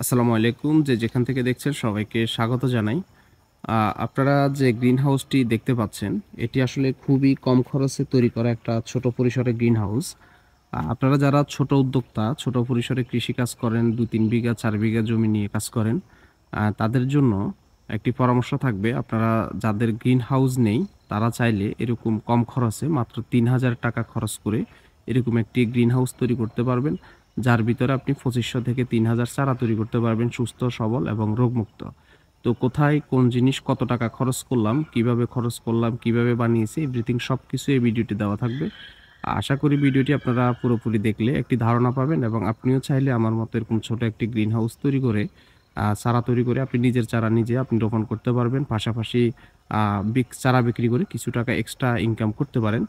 আসসালামু আলাইকুম। যেখান থেকে দেখছেন সবাইকে স্বাগত জানাই। আপনারা যে গ্রিন হাউসটি দেখতে পাচ্ছেন, এটি আসলে খুবই কম খরচে তৈরি করা একটা ছোট পরিসরে গ্রিন হাউস। আপনারা যারা ছোট উদ্যোক্তা, ছোট পরিসরে কৃষিকাজ করেন, ২-৩ বিঘা ৪ বিঘা জমি নিয়ে কাজ করেন, তাদের জন্য একটি পরামর্শ থাকবে। আপনারা যাদের গ্রিন হাউস নেই, তারা চাইলে এরকম কম খরচে মাত্র ৳৩,০০০ খরচ করে এরকম একটি গ্রিন হাউস তৈরি করতে পারবেন। যার ভিতরে আপনি ২৫০০ থেকে ৩,০০০ চারা তৈরি করতে পারবেন সুস্থ, সবল এবং রোগমুক্ত। তো কোথায় কোন জিনিস কত টাকা খরচ করলাম, কিভাবে খরচ করলাম, কিভাবে বানিয়েছি, এভরিথিং সবকিছু এই ভিডিওতে দেওয়া থাকবে। আশা করি ভিডিওটি আপনারা পুরোপুরি দেখলে একটি ধারণা পাবেন এবং আপনিও চাইলে আমার মতো এরকম ছোট একটি গ্রিন হাউস তৈরি করে চারা তৈরি করে আপনি নিজের চারা নিজে আপনি রোপণ করতে পারবেন। পাশাপাশি চারা বিক্রি করে কিছু টাকা এক্সট্রা ইনকাম করতে পারেন।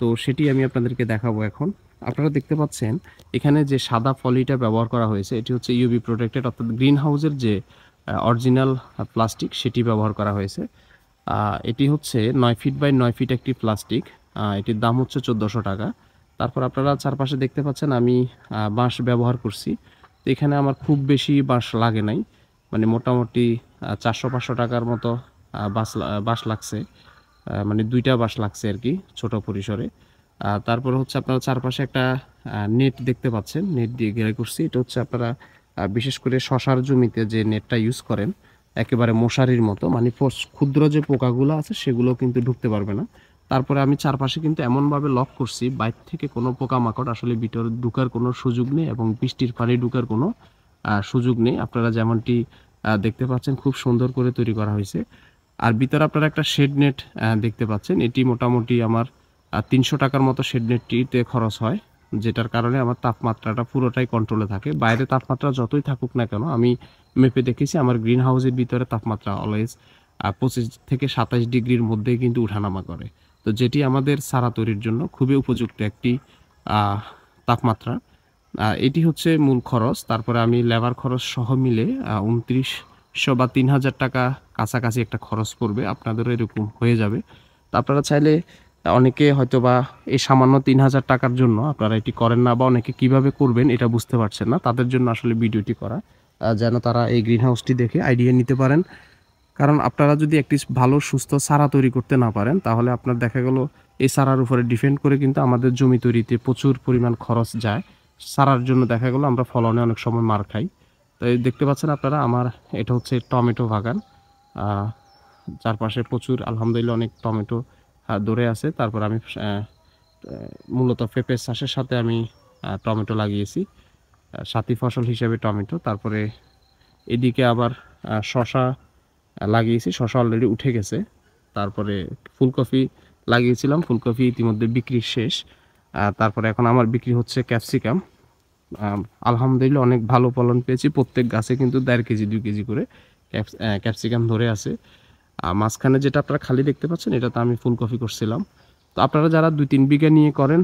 তো সেটি আমি আপনাদেরকে দেখাবো এখন। আপনারা দেখতে পাচ্ছেন এখানে যে সাদা পলিটা ব্যবহার করা হয়েছে, এটি হচ্ছে ইউভি প্রোটেক্টেড, অর্থাৎ গ্রিন হাউসের যে অরিজিনাল প্লাস্টিক সেটি ব্যবহার করা হয়েছে। এটি হচ্ছে ৯ ফিট বাই ৯ ফিট একটি প্লাস্টিক। এটির দাম হচ্ছে ৳১৪০০। তারপর আপনারা চারপাশে দেখতে পাচ্ছেন আমি বাঁশ ব্যবহার করছি। তো এখানে আমার খুব বেশি বাঁশ লাগে নাই। মানে মোটামুটি ৳৪০০-৫০০ মতো বাঁশ লাগছে। মানে ২ টা বাঁশ লাগছে আরকি ছোট পরিসরে। তারপরে হচ্ছে আপনারা চারপাশে একটা নেট দেখতে পাচ্ছেন। নেট দিয়ে ঘেরা করছি। এটা হচ্ছে আপনারা বিশেষ করে শশার জমিতে যে নেটটা ইউজ করেন, একেবারে মশারির মতো, মানে ক্ষুদ্র যে পোকাগুলো আছে সেগুলো কিন্তু ঢুকতে পারবে না। তারপরে আমি চারপাশে কিন্তু এমনভাবে লক করছি, বাইরে থেকে কোনো পোকামাকড় আসলে ভিতরে ঢুকার কোনো সুযোগ নেই এবং বৃষ্টির পানি ঢুকার কোনো সুযোগ নেই। আপনারা যেমনটি দেখতে পাচ্ছেন খুব সুন্দর করে তৈরি করা হয়েছে। আর ভিতরে আপনারা একটা শেড নেট দেখতে পাচ্ছেন। এটি মোটামুটি আমার ৳৩০০ মতো শেড নেটটিতে খরচ হয়। যেটার কারণে আমার তাপমাত্রাটা পুরোটাই কন্ট্রোলে থাকে। বাইরে তাপমাত্রা যতই থাকুক না কেন, আমি মেপে দেখেছি আমার গ্রিন হাউসের ভিতরে তাপমাত্রা অলওয়েজ ২৫ থেকে ২৭ ডিগ্রির মধ্যেই কিন্তু উঠানামা করে। তো যেটি আমাদের চারা তৈরির জন্য খুবই উপযুক্ত একটি আ তাপমাত্রা। এটি হচ্ছে মূল খরচ। তারপরে আমি লেবার খরচ সহ মিলে ২৯০০ বা ৳৩,০০০ কাছাকাছি একটা খরচ পড়বে। আপনাদেরও এরকম হয়ে যাবে। তো আপনারা চাইলে অনেকে হয়তোবা এই সামান্য ৳৩,০০০ জন্য আপনারা এটি করেন না বা অনেকে কিভাবে করবেন এটা বুঝতে পারছেন না। তাদের জন্য আসলে ভিডিওটি করা। যেন তারা এই গ্রিন হাউসটি দেখে আইডিয়া নিতে পারেন। কারণ আপনারা যদি একটি ভালো সুস্থ চারা তৈরি করতে না পারেন, তাহলে আপনার দেখা গেল এই চারার উপরে ডিপেন্ড করে কিন্তু আমাদের জমি তৈরিতে প্রচুর পরিমাণ খরচ যায়। চারার জন্য দেখা গেল আমরা ফলনে অনেক সময় মার খাই। তো এই দেখতে পাচ্ছেন আপনারা আমার এটা হচ্ছে টমেটো বাগান। আ চারপাশে প্রচুর আলহামদুলিল্লাহ অনেক টমেটো ধরে আছে। তারপর আমি মূলত পেঁপে চাষের সাথে আমি টমেটো লাগিয়েছি। সাথী ফসল হিসেবে টমেটো। তারপরে এদিকে আবার শসা লাগিয়েছি। শসা অলরেডি উঠে গেছে। তারপরে ফুলকপি লাগিয়েছিলাম। ফুলকপি ইতিমধ্যে বিক্রি শেষ। তারপরে এখন আমার বিক্রি হচ্ছে ক্যাপসিকাম। আলহামদুলিল্লাহ অনেক ভালো ফলন পেয়েছি। প্রত্যেক গাছে কিন্তু ১.৫ কেজি ২ কেজি করে ক্যাপসিকাম ধরে আছে। মাঝখানে যেটা আপনারা খালি দেখতে পাচ্ছেন এটাতে আমি ফুলকপি করছিলাম। তো আপনারা যারা ২-৩ বিঘা নিয়ে করেন,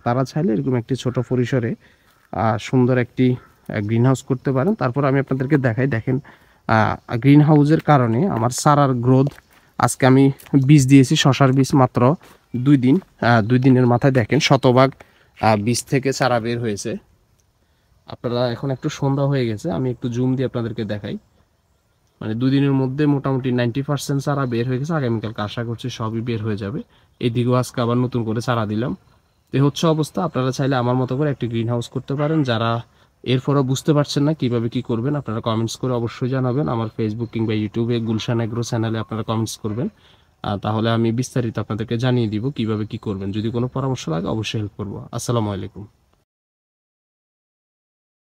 তারা চাইলে এরকম একটি ছোট পরিসরে সুন্দর একটি গ্রিন হাউস করতে পারেন। তারপর আমি আপনাদেরকে দেখাই, দেখেন গ্রিন হাউসের কারণে আমার চারার গ্রোথ, আজকে আমি বীজ দিয়েছি শসার বীজ মাত্র ২ দিন। ২ দিনের মাথায় দেখেন শতভাগ বীজ থেকে চারা বের হয়েছে। আপনারা এখন একটু সন্ধ্যা হয়ে গেছে, আমি একটু জুম দিয়ে আপনাদেরকে দেখাই। মানে ২ দিনের মধ্যে মোটামুটি 90% চারা বের হয়ে গেছে। আগামীকালকে আশা করছি সবই বের হয়ে যাবে। এদিকেও আজকে আবার নতুন করে চারা দিলাম। তো এই হচ্ছে অবস্থা। আপনারা চাইলে আমার মতো করে একটি গ্রিন হাউস করতে পারেন। যারা এরপরও বুঝতে পারছেন না কিভাবে কি করবেন, আপনারা কমেন্টস করে অবশ্যই জানাবেন। আমার ফেসবুক কিংবা ইউটিউবে গুলশান এগ্রো চ্যানেলে আপনারা কমেন্টস করবেন। তাহলে আমি বিস্তারিত আপনাদেরকে জানিয়ে দিব কিভাবে কি করবেন। যদি কোনো পরামর্শ লাগে অবশ্যই হেল্প করব। আসসালামু আলাইকুম।